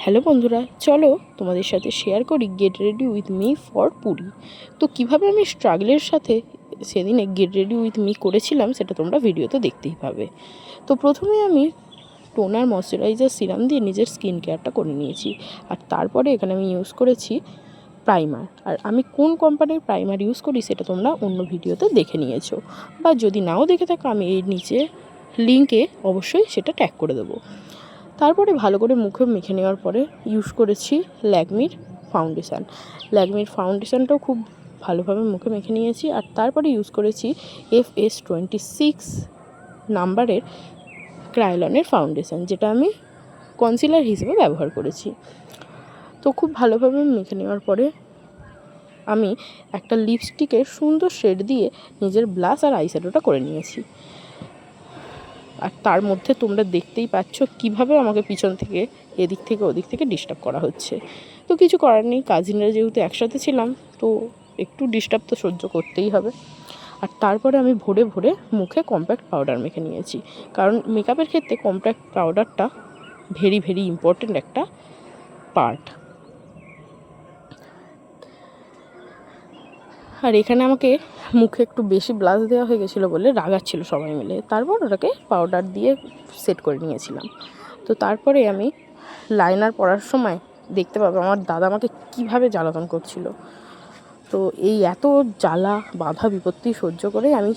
Hello বন্ধুরা, চলো তোমাদের সাথে শেয়ার করি get ready with me for Puri. তো কিভাবে আমি স্ট্রাগলের সাথে সেদিনে গেট রেডি উইথ মি করেছিলাম সেটা তোমরা ভিডিওতে দেখতেই পাবে। তো প্রথমে আমি টোনার ময়শ্চারাইজার সিরাম দিয়ে নিজের স্কিন কেয়ারটা করে নিয়েছি। আর তারপরে এখানে আমি ইউজ করেছি প্রাইমার। আর আমি কোন কোম্পানির প্রাইমার ইউজ করি সেটা তোমরা অন্য ভিডিওতে দেখে নিয়েছো, বা যদি নাও দেখে থাকো আমি এর নিচে লিঙ্কে অবশ্যই সেটা ট্যাগ করে দেবো। তারপরে ভালো করে মুখে মেখে নেওয়ার পরে ইউজ করেছি ল্যাকমির ফাউন্ডেশনটাও খুব ভালোভাবে মুখে মেখে নিয়েছি। আর তারপরে ইউজ করেছি FS26 নাম্বারের ক্রায়োলনের ফাউন্ডেশন, যেটা আমি কনসিলার হিসেবে ব্যবহার করেছি। তো খুব ভালোভাবে মেখে নেওয়ার পরে আমি একটা লিপস্টিকের সুন্দর শেড দিয়ে নিজের ব্লাশ আর আইশ্যাডোটা করে নিয়েছি। আর তার মধ্যে তোমরা দেখতেই পাচ্ছ কিভাবে আমাকে পিছন থেকে এদিক থেকে ওদিক থেকে ডিস্টার্ব করা হচ্ছে। তো কিছু করার নেই, কাজিনরা যেহেতু একসাথে ছিলাম তো একটু ডিস্টার্ব তো সহ্য করতেই হবে। আর তারপরে আমি ভরে ভরে মুখে কম্প্যাক্ট পাউডার মেখে নিয়েছি, কারণ মেকআপের ক্ষেত্রে কম্প্যাক্ট পাউডারটা ভেরি ভেরি ইম্পর্ট্যান্ট একটা পার্ট। আর এখানে আমাকে মুখে একটু বেশি ব্লাশ দেওয়া হয়ে গেছিলো বলে রাগাচ্ছিল সবাই মিলে, তারপর ওটাকে পাউডার দিয়ে সেট করে নিয়েছিলাম। তো তারপরে আমি লাইনার পরার সময় দেখতে পাবো আমার দাদা আমাকে কীভাবে জ্বালাতন করছিল। তো এই এত জ্বালা বাধা বিপত্তি সহ্য করে আমি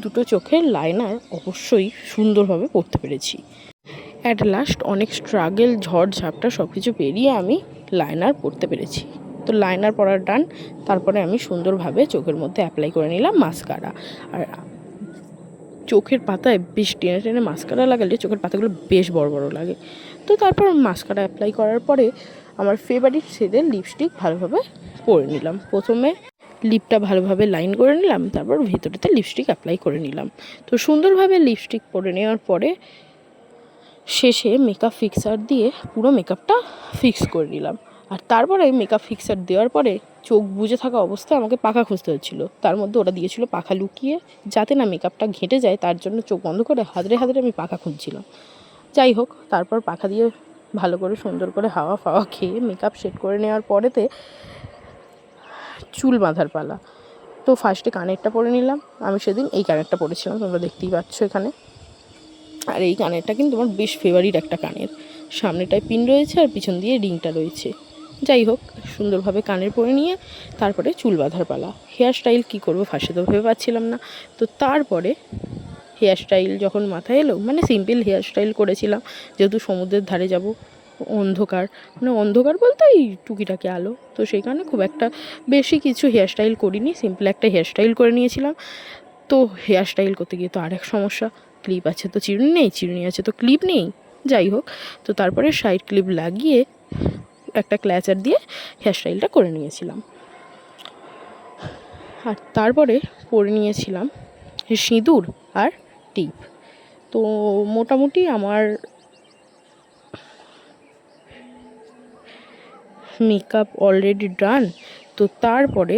দুটো চোখের লাইনার অবশ্যই সুন্দরভাবে পরতে পেরেছি। অ্যাট লাস্ট অনেক স্ট্রাগল ঝড় ঝাপটা সব কিছু পেরিয়ে আমি লাইনার পরতে পেরেছি। তো লাইনার পরার ডান। তারপরে আমি সুন্দরভাবে চোখের মধ্যে অ্যাপ্লাই করে নিলাম মাস্কারা। আর চোখের পাতায় বেশ টেনে টেনে মাস্কারা লাগালে চোখের পাতাগুলো বেশ বড় বড় লাগে। তো তারপর মাস্কারা অ্যাপ্লাই করার পরে আমার ফেভারিট শেডের লিপস্টিক ভালোভাবে পরে নিলাম। প্রথমে লিপটা ভালোভাবে লাইন করে নিলাম, তারপর ভেতরেতে লিপস্টিক অ্যাপ্লাই করে নিলাম। তো সুন্দরভাবে লিপস্টিক পরে নেওয়ার পরে শেষে মেকআপ ফিক্সার দিয়ে পুরো মেকআপটা ফিক্স করে নিলাম। আর তারপরে মেকআপ ফিক্সার দেওয়ার পরে চোখ বুজে থাকা অবস্থায় আমাকে পাখা খুঁজতে হচ্ছিলো। তার মধ্যে ওরা দিয়েছিল পাখা লুকিয়ে, যাতে না মেকআপটা ঘেঁটে যায় তার জন্য চোখ বন্ধ করে হাদরে হাদরে আমি পাখা খুঁজছিলাম। যাই হোক, তারপর পাখা দিয়ে ভালো করে সুন্দর করে হাওয়া ফাওয়া খেয়ে মেকআপ সেট করে নেওয়ার পরেতে চুল বাঁধার পালা। তো ফার্স্টে কানেরটা পরে নিলাম। আমি সেদিন এই কানেরটা পরেছিলাম, তোমরা দেখতেই পাচ্ছ এখানে। আর এই কানেরটা কিন্তু আমার বেশ ফেভারিট একটা কানের, সামনেটায় পিন রয়েছে আর পিছন দিয়ে রিংটা রয়েছে। যাই হোক, সুন্দরভাবে কানের পরে নিয়ে তারপরে চুল বাঁধার পালা। হেয়ার স্টাইল কী করবো ফার্স্টে তো ভেবে পাচ্ছিলাম না। তো তারপরে হেয়ার স্টাইল যখন মাথায় এলো, মানে সিম্পল হেয়ার স্টাইল করেছিলাম, যেহেতু সমুদ্রের ধারে যাব, অন্ধকার, মানে অন্ধকার বলতে এই টুকিটাকি আলো, তো সেই কারণে খুব একটা বেশি কিছু হেয়ার স্টাইল করিনি, সিম্পল একটা হেয়ার স্টাইল করে নিয়েছিলাম। তো হেয়ার স্টাইল করতে গিয়ে তো আরেক সমস্যা, ক্লিপ আছে তো চিরুনি নেই, চিরুনি আছে তো ক্লিপ নেই। যাই হোক, তো তারপরে সাইড ক্লিপ লাগিয়ে একটা ক্ল্যাচার দিয়ে হেয়ার স্টাইলটা করে নিয়েছিলাম। আর তারপরে পরে নিয়েছিলাম সিঁদুর আর টিপ। তো মোটামুটি আমার মেকআপ অলরেডি ডান। তো তারপরে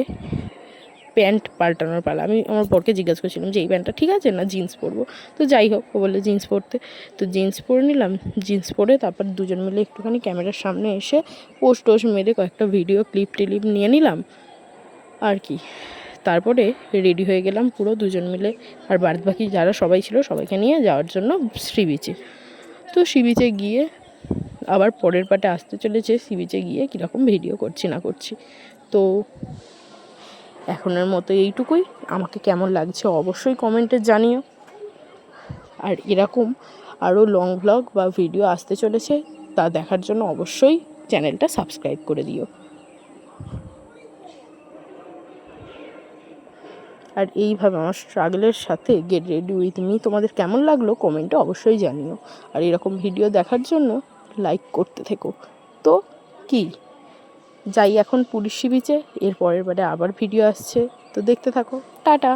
প্যান্ট পাল্টানোর পালা। আমি আমার বরকে জিজ্ঞাসা করছিলাম যে এই প্যান্টটা ঠিক আছে না জিন্স পরবো। তো যাই হোক, ও বললে জিন্স পরতে। তো জিন্স পরে নিলাম। জিন্স পরে তারপর দুজন মিলে একটুখানি ক্যামেরার সামনে এসে পোস্ট টোস্ট মেরে কয়েকটা ভিডিও ক্লিপ টিলিপ নিয়ে নিলাম আর কি। তারপরে রেডি হয়ে গেলাম পুরো দুজন মিলে। আর বাদ বাকি যারা সবাই ছিল সবাইকে নিয়ে যাওয়ার জন্য সি বিচে। তো সি বিচে গিয়ে আবার পরের পার্টে আসতে চলেছে সি বিচে গিয়ে কীরকম ভিডিও করছি না করছি। তো এখনের মতো এইটুকুই। আমাকে কেমন লাগছে অবশ্যই কমেন্টে জানিও। আর এরকম আরও লং ভ্লগ বা ভিডিও আসতে চলেছে, তা দেখার জন্য অবশ্যই চ্যানেলটা সাবস্ক্রাইব করে দিও। আর এইভাবে আমার স্ট্রাগলের সাথে গেট রেডি উইথ মি তোমাদের কেমন লাগলো কমেন্টে অবশ্যই জানিও। আর এরকম ভিডিও দেখার জন্য লাইক করতে থেকো। তো কি যাই এখন পুরী সি বিচে, এর পরের বারে আবার ভিডিও আসছে, তো দেখতে থাকো। টাটা।